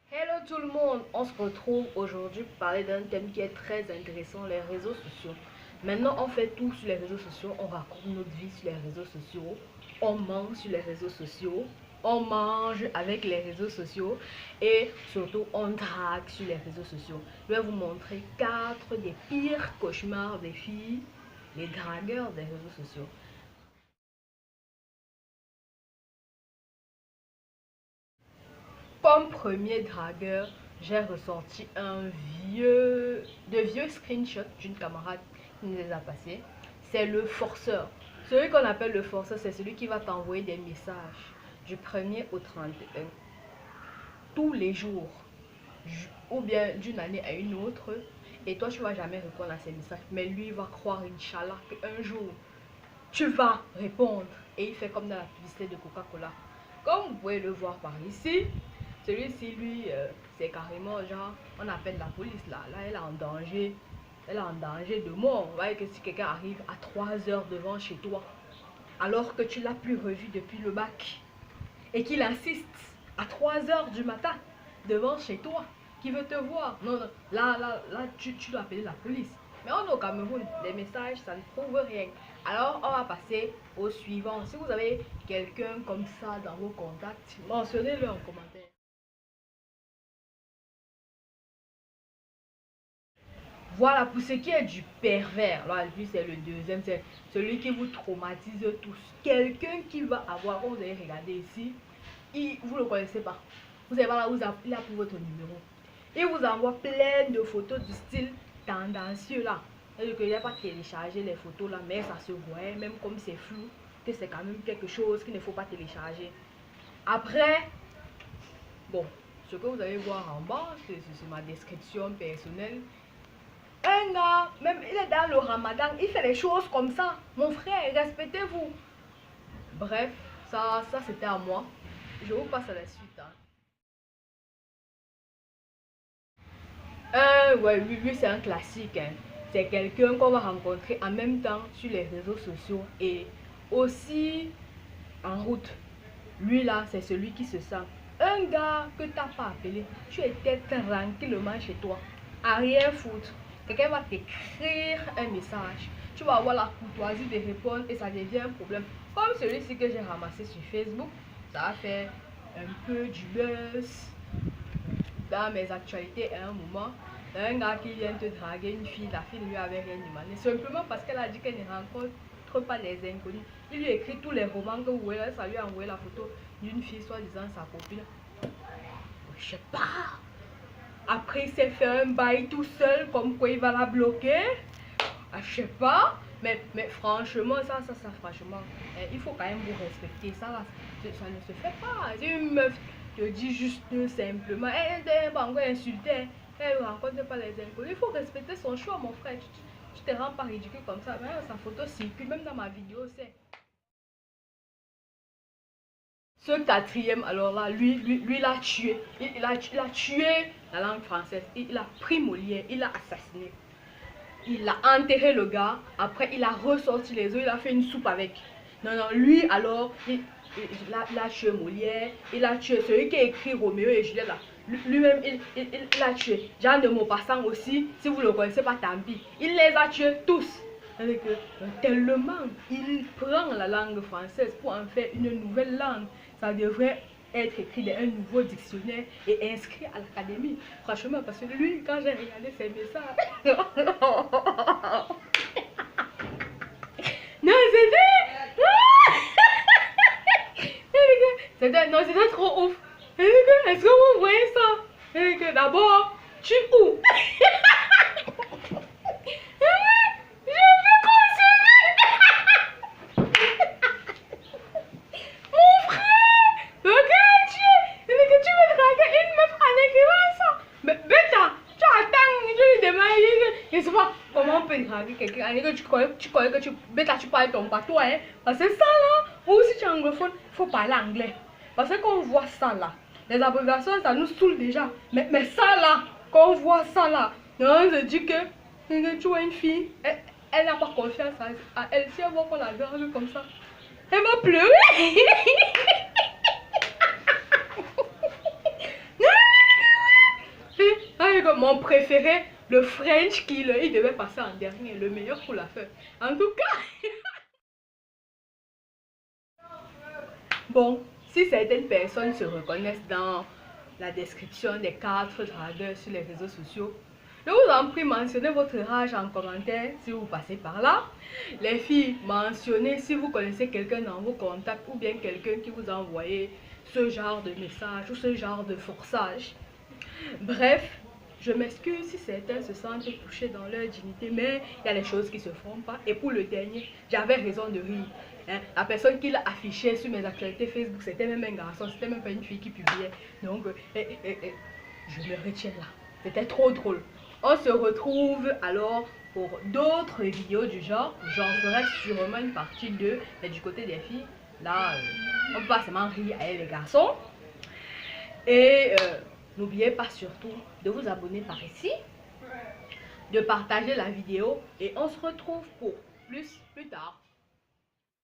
Hello tout le monde, on se retrouve aujourd'hui pour parler d'un thème qui est très intéressant, les réseaux sociaux. Maintenant on fait tout sur les réseaux sociaux, on raconte notre vie sur les réseaux sociaux, on mange sur les réseaux sociaux, on mange avec les réseaux sociaux et surtout on drague sur les réseaux sociaux. Je vais vous montrer 4 des pires cauchemars des filles, les dragueurs des réseaux sociaux. Comme premier dragueur, j'ai ressorti de vieux screenshots d'une camarade qui nous les a passés. C'est le forceur. Celui qu'on appelle le forceur, c'est celui qui va t'envoyer des messages du 1er au 31, tous les jours, ou bien d'une année à une autre. Et toi, tu vas jamais répondre à ces messages. Mais lui, il va croire, Inch'Allah, qu'un jour, tu vas répondre. Et il fait comme dans la publicité de Coca-Cola. Comme vous pouvez le voir par ici, celui-ci, lui, c'est carrément genre, on appelle la police là. Là, elle est en danger. Elle est en danger de mort. Vous voyez que si quelqu'un arrive à 3 heures devant chez toi, alors que tu l'as plus revu depuis le bac, et qu'il insiste à 3 heures du matin devant chez toi, qui veut te voir. Non, non, là, tu dois appeler la police. Mais on est au Cameroun, les messages, ça ne prouve rien. Alors, on va passer au suivant. Si vous avez quelqu'un comme ça dans vos contacts, mentionnez-le en commentaire. Voilà, pour ce qui est du pervers, là, lui, c'est le deuxième, c'est celui qui vous traumatise tous. Quelqu'un qui va avoir, vous allez regarder ici, vous ne le connaissez pas. Vous savez pas là où il a pris votre numéro. Il vous envoie plein de photos du style tendancieux là. C'est-à-dire qu'il n'a pas téléchargé les photos là, mais ça se voit, même comme c'est flou, que c'est quand même quelque chose qu'il ne faut pas télécharger. Après, bon, ce que vous allez voir en bas, c'est ma description personnelle. Un gars, même il est dans le ramadan, il fait des choses comme ça. Mon frère, respectez-vous. Bref, ça c'était à moi. Je vous passe à la suite. Ouais, lui c'est un classique. C'est quelqu'un qu'on va rencontrer en même temps sur les réseaux sociaux et aussi en route. Lui là, c'est celui qui se sent. Un gars que tu n'as pas appelé, tu étais tranquillement chez toi, à rien foutre. Quelqu'un va t'écrire un message. Tu vas avoir la courtoisie de répondre et ça devient un problème. Comme celui-ci que j'ai ramassé sur Facebook, ça a fait un peu du buzz dans mes actualités à un moment. Un gars qui vient te draguer une fille, la fille lui avait rien demandé. Simplement parce qu'elle a dit qu'elle ne rencontre pas les inconnus. Il lui écrit tous les romans que vous voyez, ça lui a envoyé la photo d'une fille soi-disant sa copine. Je sais pas. Après il s'est fait un bail tout seul, comme quoi il va la bloquer. Je sais pas. Mais franchement, franchement, il faut quand même vous respecter. Ça ne se fait pas. Si une meuf te dit juste simplement, elle n'est pas encore insultée, elle ne rencontre pas les inconnus. Il faut respecter son choix, mon frère. Tu te rends pas ridicule comme ça. Mais sa photo circule, même dans ma vidéo, c'est. Ce quatrième, alors là, lui l'a tué. Il a tué la langue française. Il a pris Molière, il l'a assassiné. Il a enterré le gars. Après, il a ressorti les os, il a fait une soupe avec. Non, non, lui, alors, il a tué Molière. Il a tué celui qui a écrit Roméo et Juliette là. Lui-même, il l'a tué. Jean de Maupassant aussi, si vous ne le connaissez pas, tant pis. Il les a tués tous. Tellement il prend la langue française pour en faire une nouvelle langue. Ça devrait être écrit dans un nouveau dictionnaire et inscrit à l'académie. Franchement, parce que lui, quand j'ai regardé ses messages, non, c'était trop ouf. Est-ce que vous voyez ça? D'abord, tu où? Je sais pas comment on peut draguer quelqu'un que tu connais que tu parles ton patois, hein. Parce que ça là, ou si tu es anglophone, il faut parler anglais. Parce que quand on voit ça là, les abréviations ça nous saoule déjà. Mais ça là, quand on voit ça là, on se dit que tu vois une fille, elle n'a pas confiance à elle. Si elle voit qu'on la drague comme ça, elle va pleurer. mon préféré, le French Kill, il devait passer en dernier, le meilleur pour la fin. En tout cas, bon, si certaines personnes se reconnaissent dans la description des 4 dragueurs sur les réseaux sociaux, je vous en prie, mentionnez votre âge en commentaire si vous passez par là. Les filles, mentionnez si vous connaissez quelqu'un dans vos contacts ou bien quelqu'un qui vous a envoyé ce genre de message ou ce genre de forçage. Bref, je m'excuse si certains se sentent touchés dans leur dignité, mais il y a des choses qui se font pas. Et pour le dernier, j'avais raison de rire. Hein? La personne qui l'a affiché sur mes actualités Facebook, c'était même un garçon, c'était même pas une fille qui publiait. Donc, je me retiens là. C'était trop drôle. On se retrouve alors pour d'autres vidéos du genre. J'en ferai sûrement une partie 2. Mais du côté des filles, là, on peut pas seulement rire avec les garçons. Et n'oubliez pas surtout de vous abonner par ici, de partager la vidéo et on se retrouve pour plus tard.